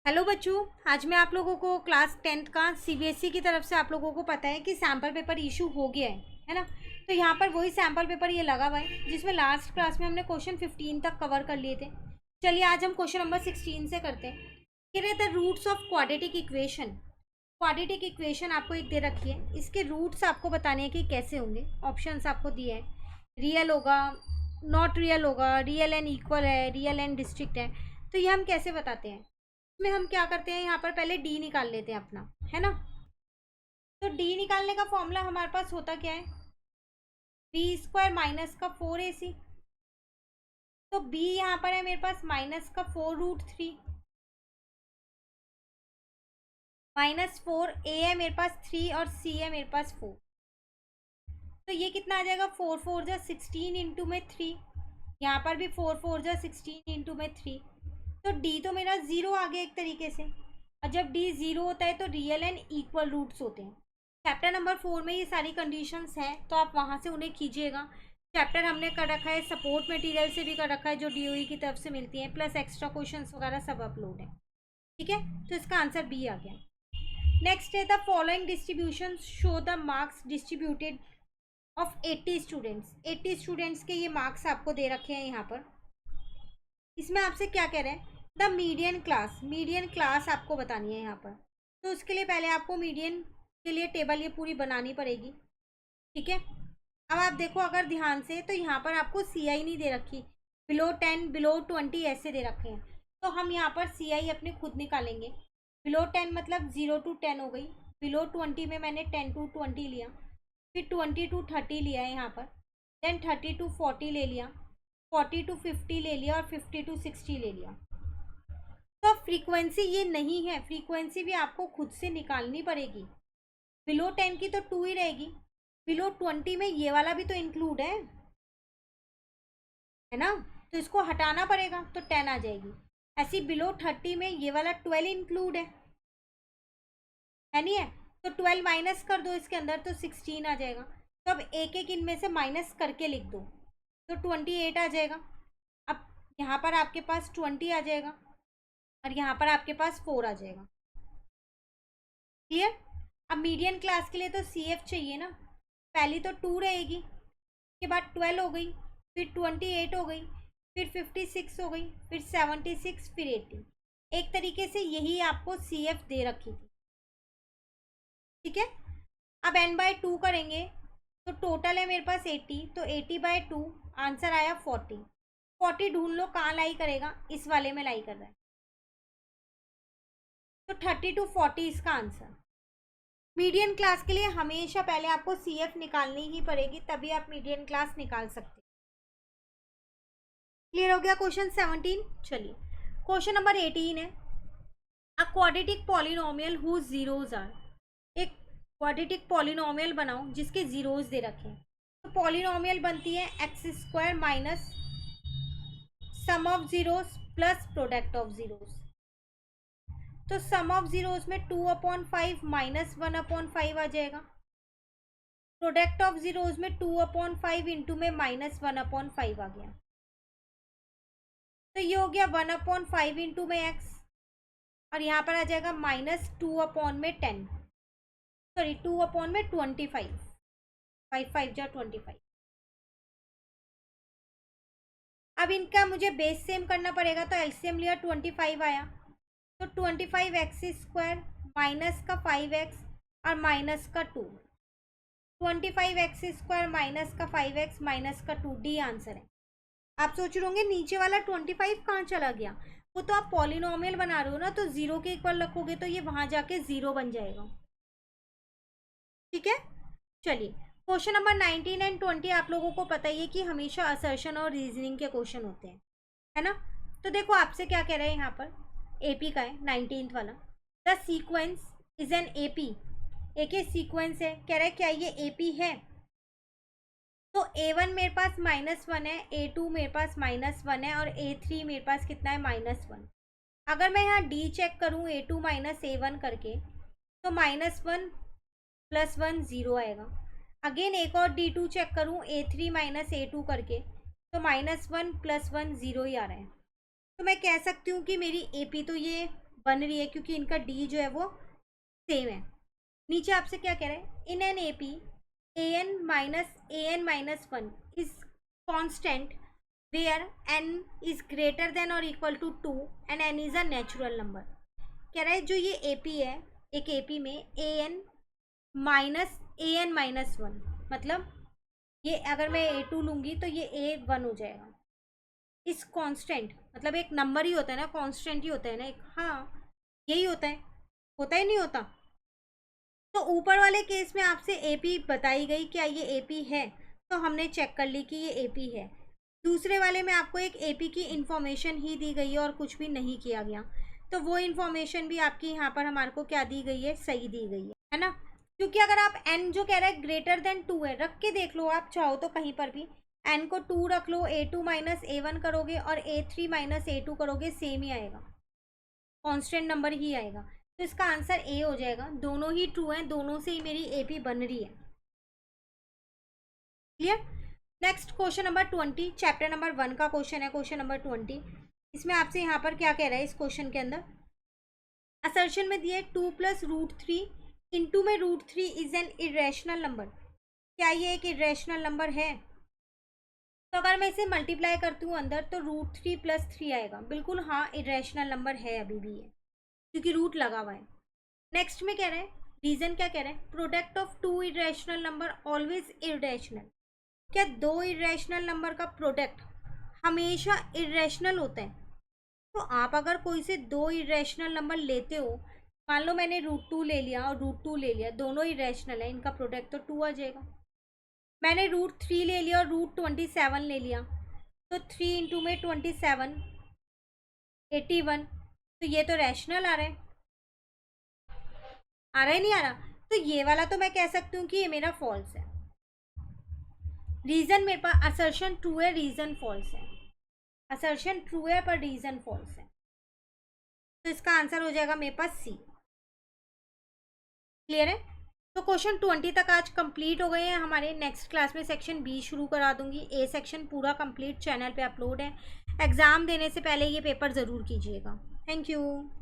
Hello बच्चों, आज मैं आप लोगों को क्लास 10th का सीबीएसई की तरफ से आप लोगों को पता है कि सैम्पल पेपर इशू हो गया है ना। तो यहाँ पर वही सैम्पल पेपर ये लगा हुआ है जिसमें लास्ट क्लास में हमने क्वेश्चन 15 तक कवर कर लिए थे। चलिए आज हम क्वेश्चन नंबर 16 से करते हैं। कह रहे the roots of quadratic equation. Quadratic equation आपको एक दे रखी है, इसके रूट्स आपको बताने हैं कि कैसे होंगे। ऑप्शंस आपको दिए हैं, रियल होगा, नॉट रियल होगा, रियल एंड इक्वल है, रियल एंड डिस्ट्रिक्ट है। तो ये हम कैसे बताते हैं, में हम क्या करते हैं, यहाँ पर पहले डी निकाल लेते हैं अपना, है ना। तो डी निकालने का फॉर्मूला हमारे पास होता क्या है, बी स्क्वायर माइनस का 4ac। तो बी यहाँ पर है मेरे पास माइनस का 4√3 माइनस 4a है मेरे पास 3 और c है मेरे पास 4। तो ये कितना आ जाएगा, 4 4 जा 16 इंटू में 3। यहाँ पर भी 4 4 जा 16 इंटू में 3। तो डी तो मेरा ज़ीरो आ गया एक तरीके से। और जब डी ज़ीरो होता है तो रियल एंड इक्वल रूट्स होते हैं। चैप्टर नंबर 4 में ये सारी कंडीशंस हैं, तो आप वहाँ से उन्हें कीजिएगा। चैप्टर हमने कर रखा है, सपोर्ट मटेरियल से भी कर रखा है जो डीओई की तरफ से मिलती है, प्लस एक्स्ट्रा क्वेश्चंस वगैरह सब अपलोड है। ठीक है, तो इसका आंसर बी आ गया। नेक्स्ट है the following distribution show the marks distributed of 80 students. 80 students के ये मार्क्स आपको दे रखे हैं यहाँ पर। इसमें आपसे क्या कह रहे हैं, the median class. Median class आपको बतानी है यहाँ पर। तो उसके लिए पहले आपको मीडियन के लिए टेबल ये पूरी बनानी पड़ेगी। ठीक है, अब आप देखो अगर ध्यान से, तो यहाँ पर आपको CI नहीं दे रखी, बिलो 10 बिलो 20 ऐसे दे रखे हैं। तो हम यहाँ पर CI अपने खुद निकालेंगे। बिलो 10 मतलब 0 to 10 हो गई, बिलो 20 में मैंने 10 to 20 लिया, फिर 20 to 30 लिया है यहाँ पर, देन 30 to 40 ले लिया, 40 to 50 ले लिया और 50 to 60 ले लिया। तो फ्रीक्वेंसी ये नहीं है, फ्रीक्वेंसी भी आपको खुद से निकालनी पड़ेगी। बिलो 10 की तो 2 ही रहेगी, बिलो 20 में ये वाला भी तो इंक्लूड है ना। तो इसको हटाना पड़ेगा तो 10 आ जाएगी। ऐसी बिलो 30 में ये वाला 12 इंक्लूड है नहीं है, तो 12 माइनस कर दो इसके अंदर तो 16 आ जाएगा। तो अब एक एक इनमें से माइनस करके लिख दो तो 28 आ जाएगा। अब यहाँ पर आपके पास 20 आ जाएगा और यहाँ पर आपके पास 4 आ जाएगा। क्लियर। अब मीडियन क्लास के लिए तो CF चाहिए ना। पहली तो 2 रहेगी, उसके बाद 12 हो गई, फिर 28 हो गई, फिर 56 हो गई, फिर 76, फिर 80। एक तरीके से यही आपको CF दे रखी थी। ठीक है, अब n/2 करेंगे तो टोटल है मेरे पास 80, तो 80/2 आंसर आया 40। 40 ढूंढ लो कहाँ लाई करेगा, इस वाले में लाई कर रहा है, तो 30 to 40 इसका आंसर। मीडियन क्लास के लिए हमेशा पहले आपको CF निकालनी ही पड़ेगी, तभी आप मीडियन क्लास निकाल सकते हैं। क्लियर हो गया क्वेश्चन 17। चलिए क्वेश्चन नंबर 18 है, a quadratic polynomial whose zeros are. एक क्वाड्रेटिक पॉलिनोमियल बनाओ जिसके जीरोज दे रखे हैं। तो पॉलिनोमियल बनती है x² minus sum of zeros plus product of zeros. तो सम ऑफ जीरोस में 2/5 माइनस 1/5 आ जाएगा। प्रोडक्ट ऑफ जीरोस में 2/5 इंटू में माइनस 1/5 आ गया। तो ये हो गया 1/5 इंटू में x, और यहाँ पर आ जाएगा माइनस 2/10, सॉरी 2/25, 5 5 जा 25। अब इनका मुझे बेस सेम करना पड़ेगा, तो एलसीएम लिया 25 आया, तो 25x² माइनस का 5x और माइनस का 2, 25x² माइनस का 5x माइनस का 2, डी आंसर है। आप सोच रहे होंगे नीचे वाला 25 कहाँ चला गया, वो तो आप पॉलिनोमियल बना रहे हो ना, तो 0 के इक्वल रखोगे तो ये वहां जाके 0 बन जाएगा। ठीक है, चलिए क्वेश्चन नंबर 19 एंड 20 आप लोगों को पता ही है कि हमेशा असर्शन और रीजनिंग के क्वेश्चन होते हैं, है ना। तो देखो आपसे क्या कह रहे हैं, यहाँ पर AP का है 19th वाला, the sequence is an AP। एक सीक्वेंस है, कह रहा है क्या ये AP है। तो A1 मेरे पास -1 है, A2 मेरे पास -1 है और A3 मेरे पास कितना है -1। अगर मैं यहाँ D चेक करूँ A2 माइनस A1 करके, तो -1 + 1 0 आएगा। अगेन एक और D2 चेक करूँ A3 माइनस A2 करके, तो -1 + 1 0 ही आ रहा है। तो मैं कह सकती हूँ कि मेरी AP तो ये बन रही है क्योंकि इनका डी जो है वो सेम है। नीचे आपसे क्या कह रहा है, in an A P an-1 is constant where n is greater than or equal to 2 and n is a natural number। कह रहा है जो ये AP है, एक AP में an-1 मतलब ये अगर मैं A2 लूँगी तो ये A1 हो जाएगा। इस कांस्टेंट मतलब एक नंबर ही होता है ना, कांस्टेंट ही होता है ना एक, हाँ यही होता है नहीं होता। तो ऊपर वाले केस में आपसे AP बताई गई, क्या ये AP है, तो हमने चेक कर ली कि ये AP है। दूसरे वाले में आपको एक AP की इंफॉर्मेशन ही दी गई है और कुछ भी नहीं किया गया, तो वो इंफॉर्मेशन भी आपकी यहाँ पर हमारे को क्या दी गई है, सही दी गई है ना। क्योंकि अगर आप n जो कह रहा है ग्रेटर देन 2 है, रख के देख लो आप चाहो तो कहीं पर भी n को 2 रख लो, A2 माइनस A1 करोगे और A3 माइनस A2 करोगे, सेम ही आएगा, कांस्टेंट नंबर ही आएगा। तो इसका आंसर ए हो जाएगा। दोनों ही ट्रू हैं, दोनों से ही मेरी AP बन रही है। Clear. Next question number 20, chapter number 1 का क्वेश्चन है, क्वेश्चन नंबर 20। इसमें आपसे यहाँ पर क्या कह रहा है, इस क्वेश्चन के अंदर असर्शन में दिया है 2 + √3 इंटू में √3 इज एन इरेशनल नंबर। क्या ये एक इरेशनल नंबर है? तो अगर मैं इसे मल्टीप्लाई करती हूँ अंदर तो √3 + 3 आएगा। बिल्कुल हाँ, इरेशनल नंबर है अभी भी ये, क्योंकि रूट लगा हुआ है। नेक्स्ट में कह रहे हैं, रीजन क्या कह रहे हैं, product of 2 irrational number always irrational. क्या 2 इरेशनल नंबर का प्रोडक्ट हमेशा इरेशनल होता है? तो आप अगर कोई से 2 इरेशनल नंबर लेते हो, मान लो मैंने √2 ले लिया और √2 ले लिया, दोनों इरेशनल है, इनका प्रोडक्ट तो 2 आ जाएगा। मैंने √3 ले लिया और √27 ले लिया, तो 3 इंटू में 27 81, तो ये तो रैशनल आ रहा है, नहीं आ रहा? तो ये वाला तो मैं कह सकती हूँ कि ये मेरा फॉल्स है। रीजन मेरे पास असर्शन ट्रू है, रीजन फॉल्स है। असर्शन ट्रू है पर रीजन फॉल्स है, तो इसका आंसर हो जाएगा मेरे पास सी। क्लियर है। तो क्वेश्चन 20 तक आज कंप्लीट हो गए हैं हमारे। नेक्स्ट क्लास में सेक्शन बी शुरू करा दूंगी। ए सेक्शन पूरा कंप्लीट चैनल पे अपलोड है। एग्जाम देने से पहले ये पेपर ज़रूर कीजिएगा। Thank you.